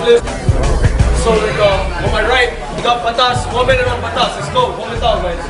flip. So like on my right, we got patas. 1 minute on patas. Let's go. 1 minute out, guys.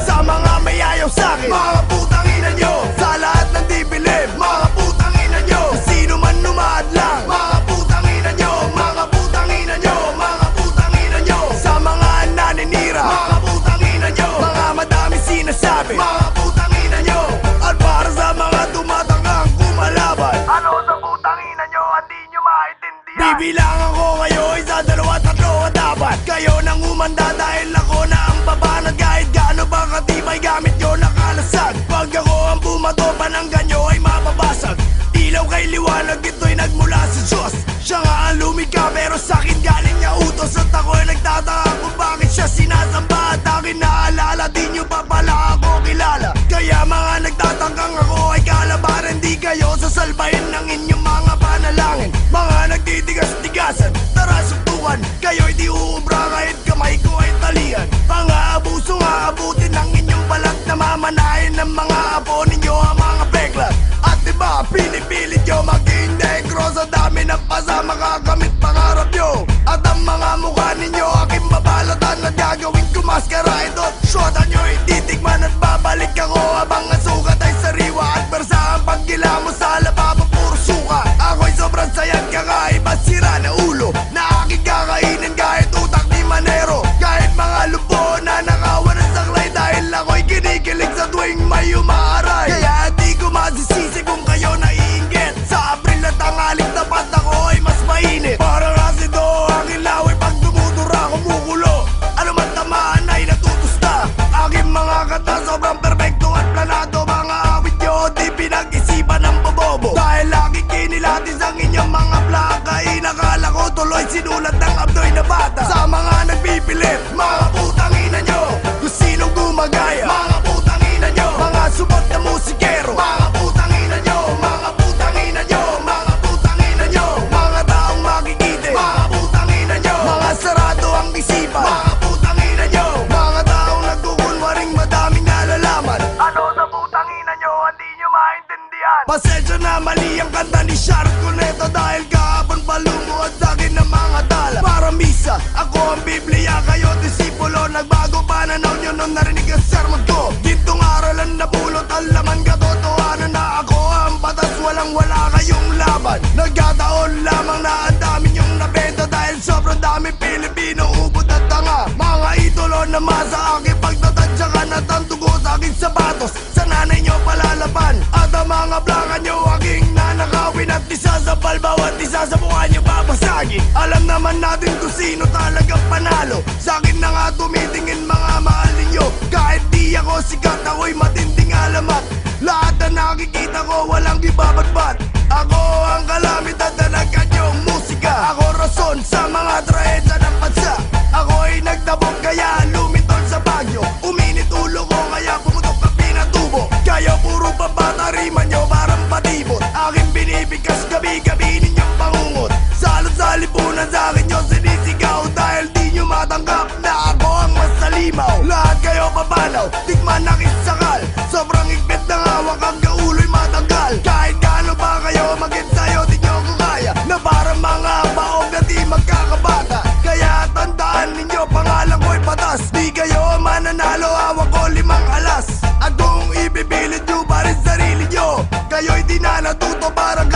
Sa mga may ayaw sa'kin, mga putang ina nyo. Sa lahat ng di bilib, mga putang ina nyo. Sino man numaad lang, mga putang ina nyo. Mga putang ina nyo, mga putang ina nyo. Sa mga naninira, mga putang ina nyo. Mga madami sinasabi, mga putang ina nyo. At para sa mga tumatanggang kumalaban, ano sa putang ina nyo, hindi nyo maintindihan. Bibilangan ko kayo, 1, 2, 3 dapat. Kayo nang umanda dahil ako na ang babanat. Kahit gaano ba katibay gamit nyo nakalasag. Pag ako ang bumato, pananggan nyo ay mababasag. Ilaw kay liwanag, ito'y nagmula sa Diyos. Siya nga ang lumikha pero sa'kin galing niya utos. At ako'y nagtataka kung bakit siya sinasamba. At akin naalala, di nyo pa pala ako kilala. Kaya mga nagtatangkang ako ay kalabaran. Di kayo sasalbahin ng inyong mga panalangin. Mga nagtitigas-tigasan, tara suntukan. Kayo'y di uubra kahit kamay ko ay talian. Mga abuso nga abutin ng inyong balat. Namamanahin ng mga apo ninyo ang mga peklat. At diba pinipilit nyo maging negro. Sa dami ng pasa makakamit pangarap nyo. At ang mga mukha ninyo aking babalatan. At gagawin ko maskara ito. Shota nyo ititikman at babalik ako. Habang ang sukat ay sariwa. At bersa ang paggila mo sa lababo puro suka. Ako'y sobrang sayang kakaiba sira na ulo. Na aking kakainin kahit utak ni Manero. Kahit mga lupo na nakawan ng saklay. Dahil ako'y kinikilig sa tuwing may umaaray. Kaya di ko masisisi kung kayo naiinggit. Sa Abril at tangaling tapat ako ay mas mainit. Parang asido ang ilaw ay pag dumudura kumukulo. Ano man tamaan ay natutusta. Aking mga kata sobrang perfecto at planado. Mga awit nyo di pinag-isipan ng bobobo. Dahil lagi kinilatis ang inyong mga plaka. Inakala ko tuloy sinulat ng abdoy na bata. Sa mga nagpipilit, mga putang ina nyo. Kung sinong gumagaya, mga putang ina nyo. Mga subot na musikero, mga putang ina nyo. Mga putang ina nyo, mga putang ina nyo. Mga taong makikite, mga putang ina nyo. Mga sarado ang isipan, mga putang ina nyo. Mga taong nagkukunwaring madaming nalalaman. Ano sa putang ina nyo, hindi nyo maintindihan. Pasensya na mali ang kanta ni Sharon Cuneta. Dahil kahapon palumuod sa'kin ng mga tala. Para misa, ako ang Biblia, kayo disipulo. Nagbago pananaw nyo nung narinig ang sermon ko. Gintong aralan na pulot ang laman katotohanan na ako ang batas. Walang wala kayong laban. Nagkataon lamang na ang dami nyong nabenta. Dahil sobrang dami Pilipino, ubod at tanga. Mga idolo na masa aking pagtatadyakan. At ang dugo sa aking sapatos sa nanay nyo palalaban. At ang mga blaka nyo aking nanakawin. At isa sa balbaw at isa sa mukha nyo babasagin. Alam naman natin kung sino talagang panalo. Sa'kin na nga tumitingin mga mahal ninyo. Kahit di ako sikat, ako'y matinding alamat. Lahat na nakikita ko walang ibabagbat. Ako ang kalamidad na nagkanyong musika. Ako rason sa mga trahedya ng bansa. Ako'y nagtabog kaya lumitol sa bagyo. Uminit ulo ko kaya pumutok ang pinatubo. Kayo puro pabata riman nyo parang patibot. Aking binibigkas gabi-gabi ninyong pangungot. Salot sa lipunan sa'kin nyo sinisigaw. Dahil di nyo matanggap na ako ang mas nalimaw. Lahat kayo papalaw, tikman na kisakal. Sobrang higpit ng hawak ang gaulo'y matanggal. Kahit gaano pa kayo magit sa'yo di nyo ko kaya. Na parang mga baog na di magkakabata. Kaya tandaan ninyo pangalan ko'y patas. Di kayo mananalo, hawak ko 5 alas. At kung ibibilid nyo pa rin sarili nyo, kayo'y di na natuto parang